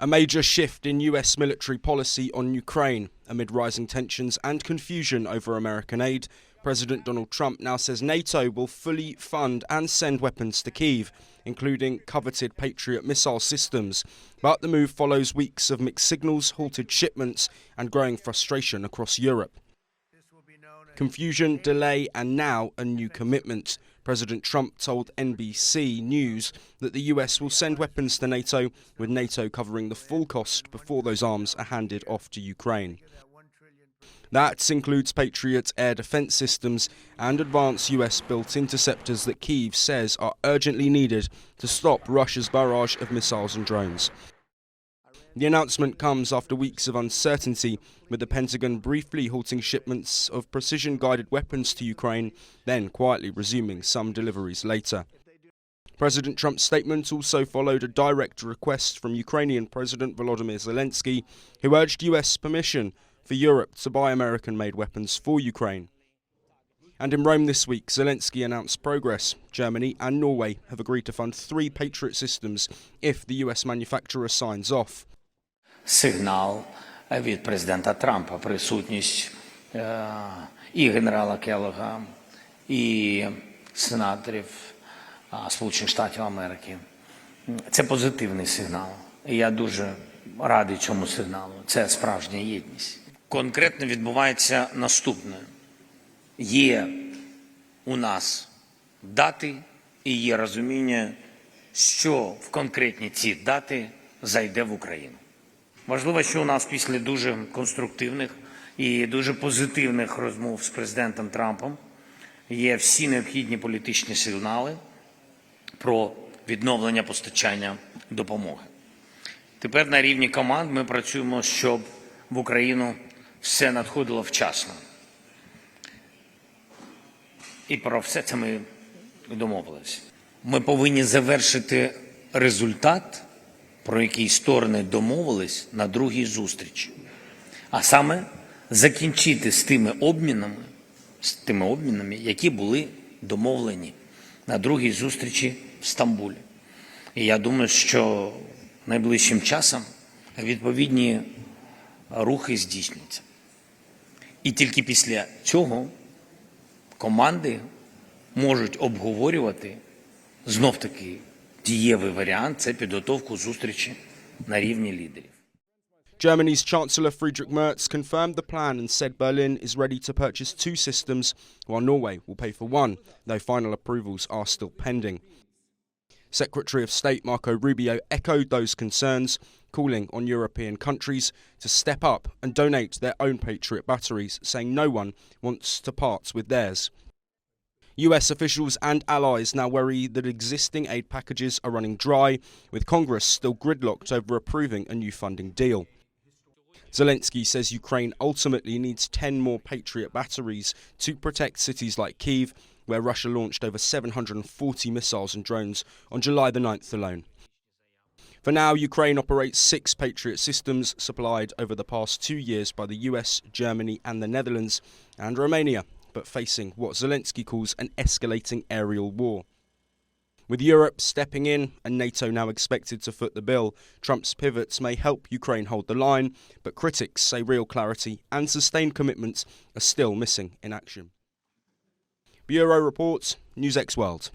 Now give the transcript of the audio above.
A major shift in US military policy on Ukraine. Amid rising tensions and confusion over American aid, President Donald Trump now says NATO will fully fund and send weapons to Kyiv, including coveted Patriot missile systems. But the move follows weeks of mixed signals, halted shipments, and growing frustration across Europe. Confusion, delay, and now a new commitment. President Trump told NBC News that the US will send weapons to NATO, with NATO covering the full cost before those arms are handed off to Ukraine. That includes Patriot air defense systems and advanced US-built interceptors that Kyiv says are urgently needed to stop Russia's barrage of missiles and drones. The announcement comes after weeks of uncertainty, with the Pentagon briefly halting shipments of precision-guided weapons to Ukraine, then quietly resuming some deliveries later. President Trump's statement also followed a direct request from Ukrainian President Volodymyr Zelensky, who urged US permission for Europe to buy American-made weapons for Ukraine. And in Rome this week, Zelensky announced progress. Germany and Norway have agreed to fund 3 Patriot systems if the US manufacturer signs off. Сигнал від президента Трампа, присутність і генерала Келлога, і сенаторів Сполучених Штатів Америки. Це позитивний сигнал. І я дуже радий цьому сигналу. Це справжня єдність. Конкретно відбувається наступне. Є у нас дати і є розуміння, що в конкретні ці дати зайде в Україну. Важливо, що у нас після дуже конструктивних і дуже позитивних розмов з президентом Трампом є всі необхідні політичні сигнали про відновлення постачання допомоги. Тепер на рівні команд ми працюємо, щоб в Україну все надходило вчасно. І про все це ми домовилися. Ми повинні завершити результат, про який сторони домовились на другій зустрічі. А саме закінчити з тими обмінами, які були домовлені на другій зустрічі в Стамбулі. І я думаю, що найближчим часом відповідні рухи здійснюються. І тільки після цього команди можуть обговорювати знов-таки дієвий варіант – це підготовку зустрічі на рівні лідерів. Germany's Chancellor Friedrich Merz confirmed the plan and said Berlin is ready to purchase 2 systems, while Norway will pay for 1, though final approvals are still pending. Secretary of State Marco Rubio echoed those concerns, calling on European countries to step up and donate their own Patriot batteries, saying no one wants to part with theirs. US officials and allies now worry that existing aid packages are running dry, with Congress still gridlocked over approving a new funding deal. Zelensky says Ukraine ultimately needs 10 more Patriot batteries to protect cities like Kyiv, where Russia launched over 740 missiles and drones on July the 9th alone. For now, Ukraine operates 6 Patriot systems supplied over the past 2 years by the US, Germany and the Netherlands and Romania, but facing what Zelensky calls an escalating aerial war. With Europe stepping in and NATO now expected to foot the bill, Trump's pivots may help Ukraine hold the line, but critics say real clarity and sustained commitments are still missing in action. Bureau reports, NewsX World.